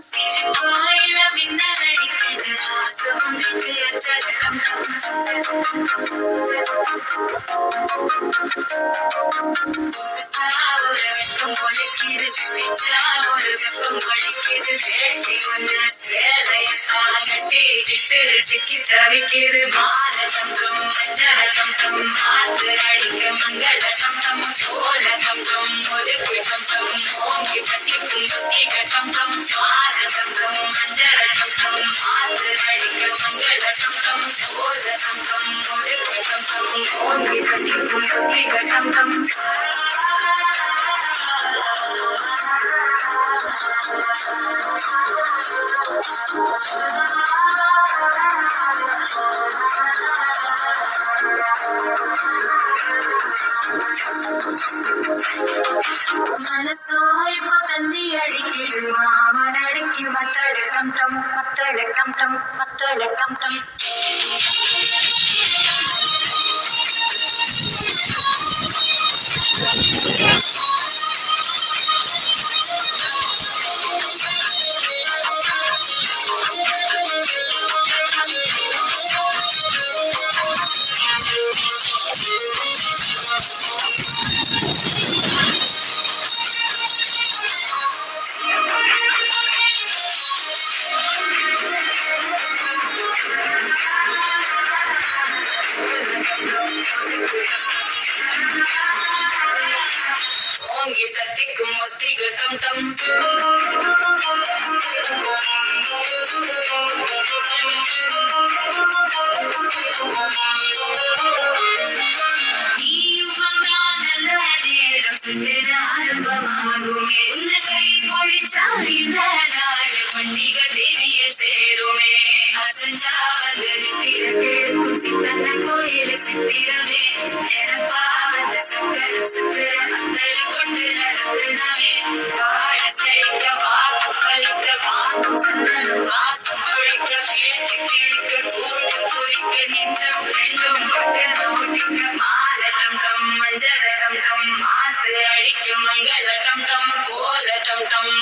சிறுகோயில மின்னலடிக்குது ஆசமுனுக்கு அச்சரகம் ஒரு வெக்கம் பொழிக்குது பிச்சா ஒரு வெப்பம் படிக்குது வேட்டி ஒண்ணு சேலைய தாங்கட்டி விட்டு சிக்கி தவிக்குது மால சங்கம் மஞ்சள சங்கம் மாத்து அடிக்க மங்கள சங்கம் சோழ சங்கம் ஒதுக்கு சங்கம் ஓங்கி பட்டிக்கும் புத்திக சங்கம் மால சங்கம் மஞ்சள சங்கம் மாத்து அடிக்க மங்கள சங்கம் சோழ சங்கம் ஒதுக்கு சங்கம் ஓங்கி பட்டிக்கும் புத்திக சங்கம் மனசோ இப்போ தந்தி அடிக்குது மாமன் அடிக்கு மத்தளக்கம் டம் மத்தளக்கம் டம் மத்தளக்கம் டம் ஓங்கி தட்டிக்கும் ஒத்திக டம் டம் நீயும் வந்தா நல்ல நேரம் சுந்தர ஆரம்பமாகுமே உன்னை கை பொழிச்சா இந்த நாள் பண்டிகை தெரிய சேருமே அசஞ்சா வந்து கெடுக்கும் சித்தன்ன கோயில சித்திரமே நிரப்பாவது சக்கர சுத்திர அந்தரு கொண்டு நடத்துனவே வாழ செழிக்க வாக்கு பலிக்க வாக்கும் சந்தனம் வாசம் கொழிக்க வேட்டு கிழிக்க கூட்டம் குறிக்க நெஞ்சம் ரெண்டும் கொண்டு நோட்டிக்க மால டம் டம் மஞ்சள டம் டம் மாத்து அடிக்க மங்கள டம் டம் கோல டம் டம்